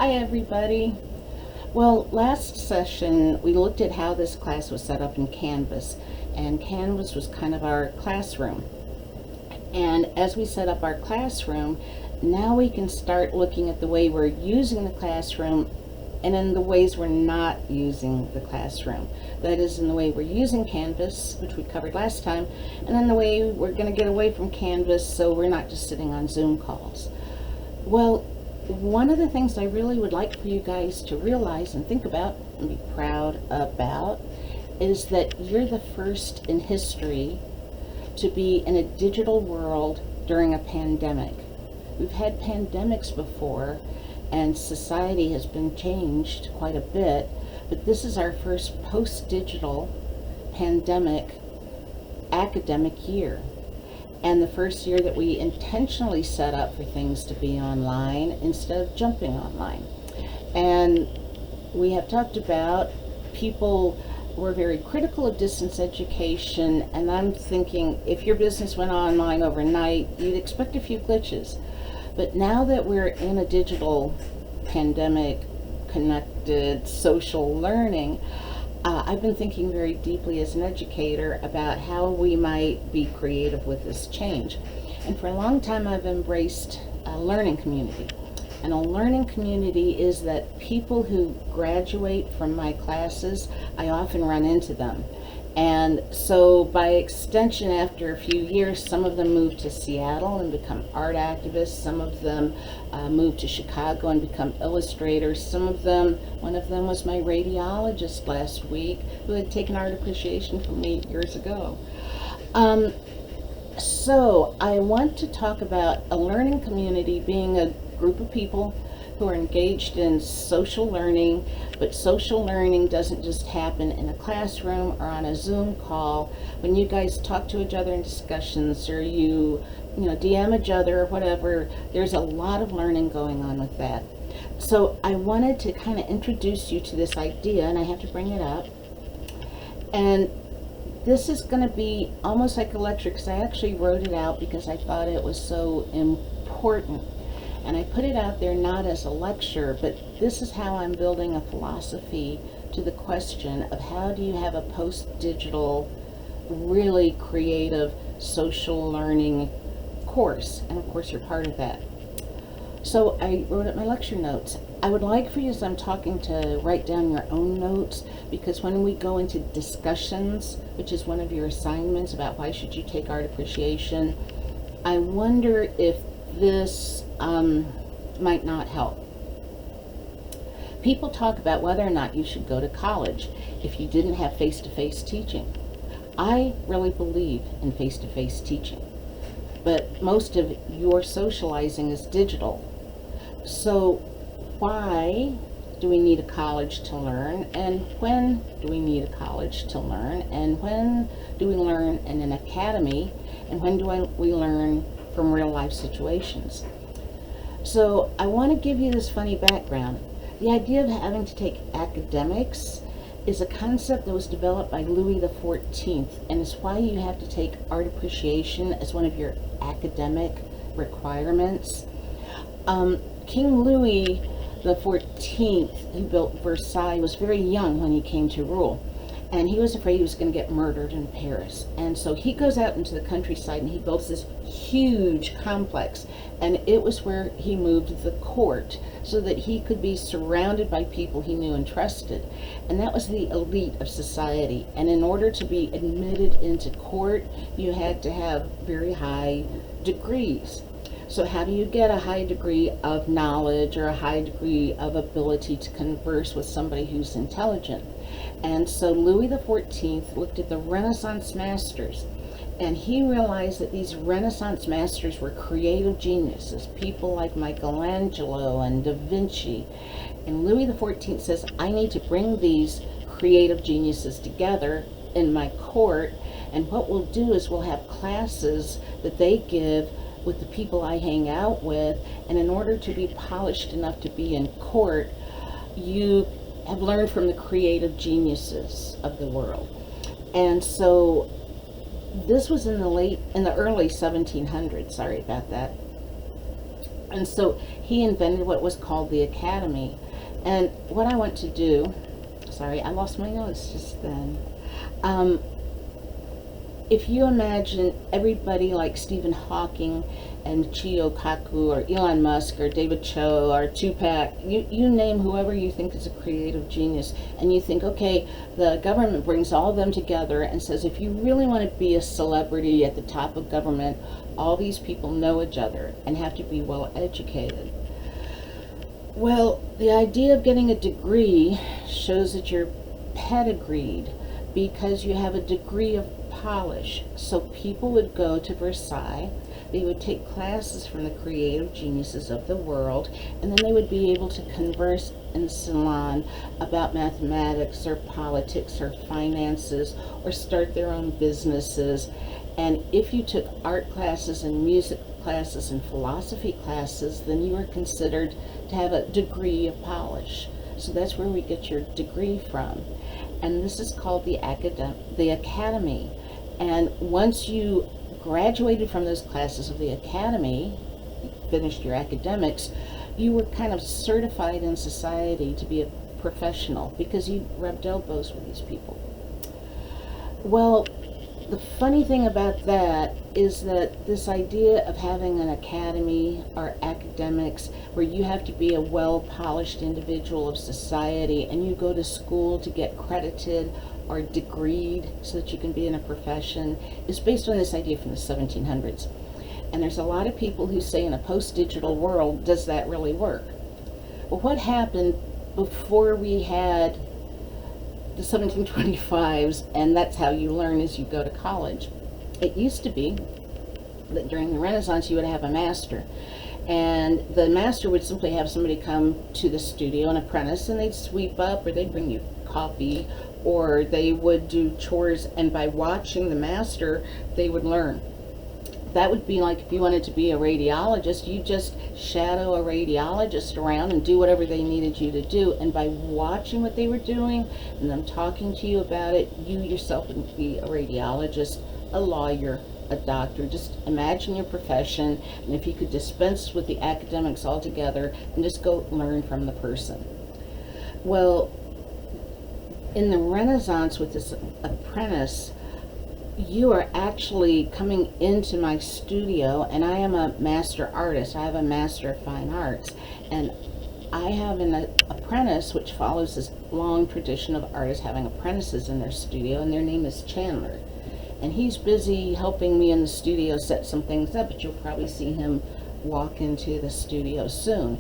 Hi everybody. Well, last session we looked at how this class was set up in Canvas, and Canvas was kind of our classroom. And as we set up our classroom, now we can start looking at the way we're using the classroom and in the ways we're not using the classroom. That is, in the way we're using Canvas, which we covered last time, and then the way we're going to get away from Canvas so we're not just sitting on Zoom calls. Well, one of the things I really would like for you guys to realize and think about and be proud about is that you're the first in history to be in a digital world during a pandemic. We've had pandemics before and society has been changed quite a bit, but this is our first post-digital pandemic academic year. And the first year that we intentionally set up for things to be online instead of jumping online. And we have talked about people were very critical of distance education, and I'm thinking if your business went online overnight, you'd expect a few glitches. But now that we're in a digital pandemic, connected social learning, I've been thinking very deeply as an educator about how we might be creative with this change. And for a long time I've embraced a learning community. And a learning community is that people who graduate from my classes, I often run into them. And so by extension, after a few years, some of them move to Seattle and become art activists. Some of them move to Chicago and become illustrators. Some of them, one of them was my radiologist last week who had taken art appreciation from me years ago. So I want to talk about a learning community being a group of people who are engaged in social learning, but social learning doesn't just happen in a classroom or on a Zoom call. When you guys talk to each other in discussions or you DM each other or whatever, there's a lot of learning going on with that. So I wanted to kind of introduce you to this idea, and I have to bring it up. And this is going to be almost like a lecture because I actually wrote it out because I thought it was so important. And I put it out there not as a lecture, but this is how I'm building a philosophy to the question of how do you have a post-digital, really creative social learning course. And of course you're part of that. So I wrote up my lecture notes. I would like for you, as I'm talking, to write down your own notes, because when we go into discussions, which is one of your assignments about why should you take art appreciation, I wonder if this might not help. People talk about whether or not you should go to college if you didn't have face-to-face teaching. I really believe in face-to-face teaching, but most of your socializing is digital. So why do we need a college to learn, and when do we need a college to learn, and when do we learn in an academy, and when do we learn from real life situations? So I want to give you this funny background. The idea of having to take academics is a concept that was developed by Louis XIV, and it's why you have to take art appreciation as one of your academic requirements. King Louis XIV, who built Versailles, was very young when he came to rule. And he was afraid he was going to get murdered in Paris. And so he goes out into the countryside and he builds this huge complex. And it was where he moved the court so that he could be surrounded by people he knew and trusted. And that was the elite of society. And in order to be admitted into court, you had to have very high degrees. So how do you get a high degree of knowledge or a high degree of ability to converse with somebody who's intelligent? And so Louis XIV looked at the Renaissance masters, and he realized that these Renaissance masters were creative geniuses, people like Michelangelo and Da Vinci. And Louis XIV says, I need to bring these creative geniuses together in my court, and what we'll do is we'll have classes that they give with the people I hang out with, and in order to be polished enough to be in court, you have learned from the creative geniuses of the world. And so this was in the early 1700s, sorry about that. And so he invented what was called the Academy. And what I want to do, sorry, I lost my notes just then. If you imagine everybody like Stephen Hawking and Chio Kaku or Elon Musk or David Cho or Tupac, you name whoever you think is a creative genius, and you think, okay, the government brings all of them together and says, if you really want to be a celebrity at the top of government, all these people know each other and have to be well educated. Well, the idea of getting a degree shows that you're pedigreed because you have a degree of polish. So people would go to Versailles, they would take classes from the creative geniuses of the world, and then they would be able to converse in salon about mathematics or politics or finances or start their own businesses. And if you took art classes and music classes and philosophy classes, then you were considered to have a degree of polish. So that's where we get your degree from. And this is called the Academy. And once you graduated from those classes of the Academy, finished your academics, you were kind of certified in society to be a professional because you rubbed elbows with these people. Well, the funny thing about that is that this idea of having an academy or academics where you have to be a well-polished individual of society and you go to school to get credited or degreed so that you can be in a profession is based on this idea from the 1700s. And there's a lot of people who say in a post-digital world, does that really work? Well, what happened before we had the 1725s, and that's how you learn as you go to college? It used to be that during the Renaissance you would have a master, and the master would simply have somebody come to the studio, an apprentice, and they'd sweep up, or they'd bring you coffee, or they would do chores, and by watching the master they would learn. That would be like if you wanted to be a radiologist, you just shadow a radiologist around and do whatever they needed you to do, and by watching what they were doing and them talking to you about it, you yourself would be a radiologist, a lawyer, a doctor. Just imagine your profession, and if you could dispense with the academics altogether and just go learn from the person. Well, in the Renaissance with this apprentice, you are actually coming into my studio, and I am a master artist. I have a Master of Fine Arts, and I have an apprentice which follows this long tradition of artists having apprentices in their studio, and their name is Chandler. And he's busy helping me in the studio set some things up, but you'll probably see him walk into the studio soon.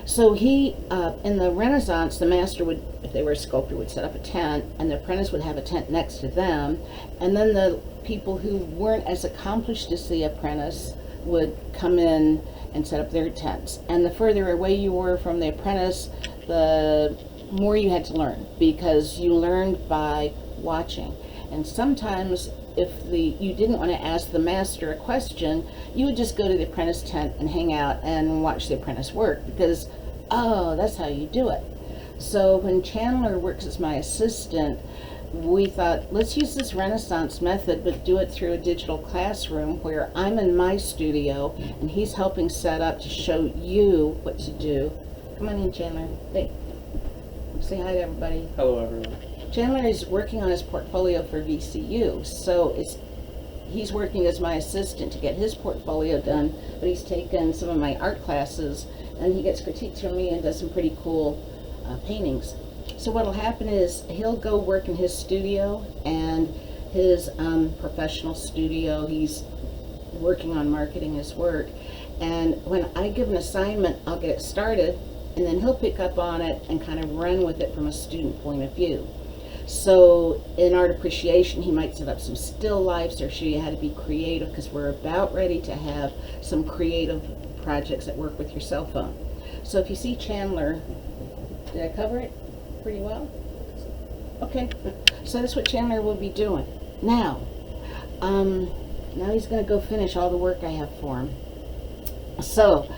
So he, in the Renaissance, the master would, if they were a sculptor, would set up a tent, and the apprentice would have a tent next to them, and then the people who weren't as accomplished as the apprentice would come in and set up their tents. And the further away you were from the apprentice, the more you had to learn, because you learned by watching. And sometimes if you didn't want to ask the master a question, you would just go to the apprentice tent and hang out and watch the apprentice work, because, oh, that's how you do it. So when Chandler works as my assistant, we thought, let's use this Renaissance method, but do it through a digital classroom where I'm in my studio and he's helping set up to show you what to do. Come on in, Chandler. Hey, say hi to everybody. Hello, everyone. Chandler is working on his portfolio for VCU, so he's working as my assistant to get his portfolio done, but he's taken some of my art classes, and he gets critiques from me and does some pretty cool paintings. So what'll happen is he'll go work in his studio, and his professional studio, he's working on marketing his work, and when I give an assignment, I'll get it started, and then he'll pick up on it and kind of run with it from a student point of view. So in art appreciation, he might set up some still lifes or show you how to be creative, because we're about ready to have some creative projects that work with your cell phone. So if you see Chandler, did I cover it pretty well? Okay, so that's what Chandler will be doing. Now he's going to go finish all the work I have for him. So,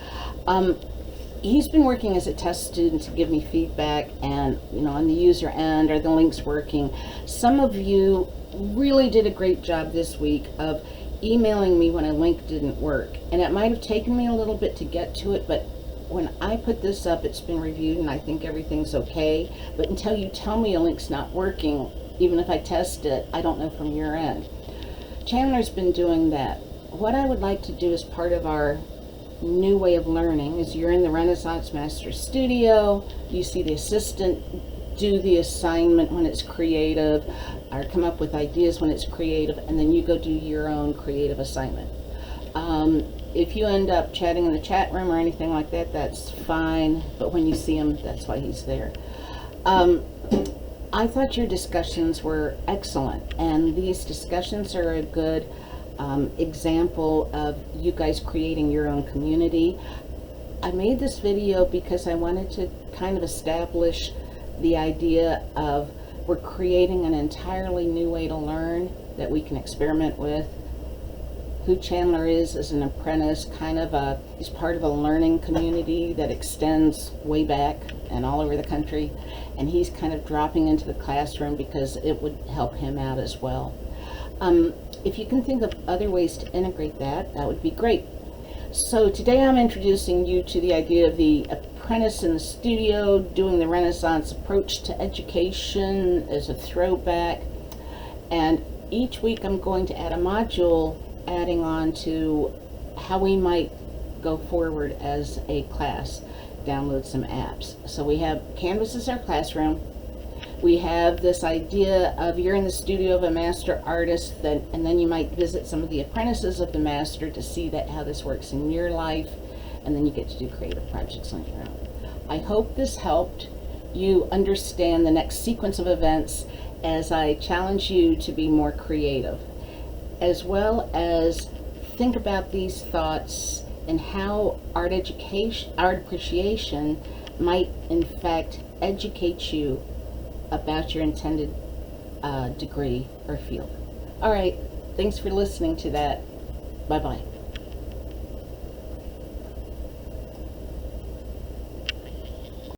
he's been working as a test student to give me feedback, and on the user end, are the links working? Some of you really did a great job this week of emailing me when a link didn't work. And it might have taken me a little bit to get to it, but when I put this up, it's been reviewed and I think everything's okay. But until you tell me a link's not working, even if I test it, I don't know from your end. Chandler's been doing that. What I would like to do as part of our new way of learning is you're in the Renaissance Master Studio, you see the assistant do the assignment when it's creative, or come up with ideas when it's creative, and then you go do your own creative assignment. If you end up chatting in the chat room or anything like that, that's fine, but when you see him, that's why he's there. I thought your discussions were excellent, and these discussions are a good example of you guys creating your own community. I made this video because I wanted to kind of establish the idea of we're creating an entirely new way to learn that we can experiment with. Who Chandler is as an apprentice, he's part of a learning community that extends way back and all over the country, and he's kind of dropping into the classroom because it would help him out as well. If you can think of other ways to integrate that, that would be great. So today I'm introducing you to the idea of the apprentice in the studio doing the Renaissance approach to education as a throwback, and each week I'm going to add a module adding on to how we might go forward as a class, download some apps. So we have Canvas as our classroom. We have this idea of you're in the studio of a master artist, and then you might visit some of the apprentices of the master to see how this works in your life, and then you get to do creative projects on your own. I hope this helped you understand the next sequence of events as I challenge you to be more creative, as well as think about these thoughts and how art appreciation might in fact educate you about your intended degree or field. All right, thanks for listening to that. Bye-bye.